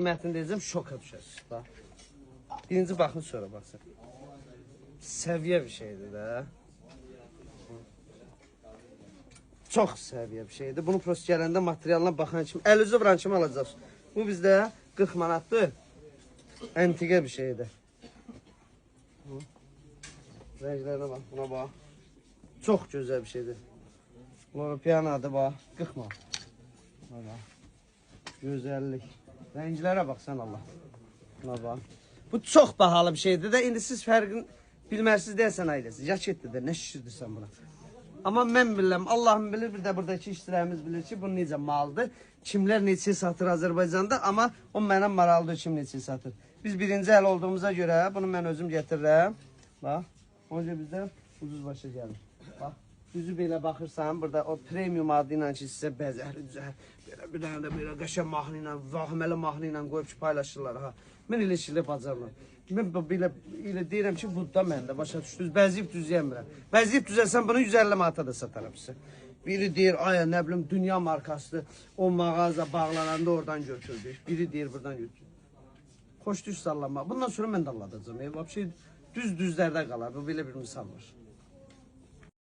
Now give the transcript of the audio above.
Qiymətini deyəcəm, şoka düşəsiz. Bax. Birinci baxın, sonra baxsın. Səviyyə bir şeydir də. Çox səviyyə bir şeydir. Bunu prost gələndə materialına baxan kimi, əl üzü vuran kimi alacaqsın. Bu bizdə 40 manatdır. Əntiqə bir şeydir. Rənglərinə bax, buna bax. Çox gözəl bir şeydir. Loropianadır, bax, 40 manat. Buna bax. Gözəllik. Rənglərə baxsan Allah. Buna bax. Bu çox bahalı bir şeydir də. İndi siz fərqini bilmərsiz deyəsən ailəsi. Jaketdir, nə şişirdirsən buna. Amma mən bilirəm, Allahım bilir, bir də buradakı işçilərimiz bilir ki, bu necə maldır. Kimlər neçə satır Azərbaycanda, amma o mənə maraqlıdır kim neçə satır. Biz birinci əl olduğumuza görə bunu mən özüm gətirirəm. Bax, onca bizdə ucuz başa gəlir. Bax, düzü belə baxırsan, burada o premium adı ilə ki, sizə bəzəkli düzə, belə bir dənə də belə qəşəng mahnı ilə, vahiməli mahnı ilə qoyub ki, paylaşırlar. Ha. Mən elə işlə bacarmam. Mən belə deyirəm ki, bu da məndə başa düşdünüz. Bəziyib düzəyəmirəm. Bəziyib düzəsən bunu 150 manata da satarım sizə. Biri deyir, aya nə bilim, dünya markasıdır. O mağaza bağlananda oradan götürdük. Biri deyir, buradan götürdük. Xoş düz sallanma. Bundan sonra mən də alladacağım. Düz düzlərdə qalar. Bu belə bir misal var.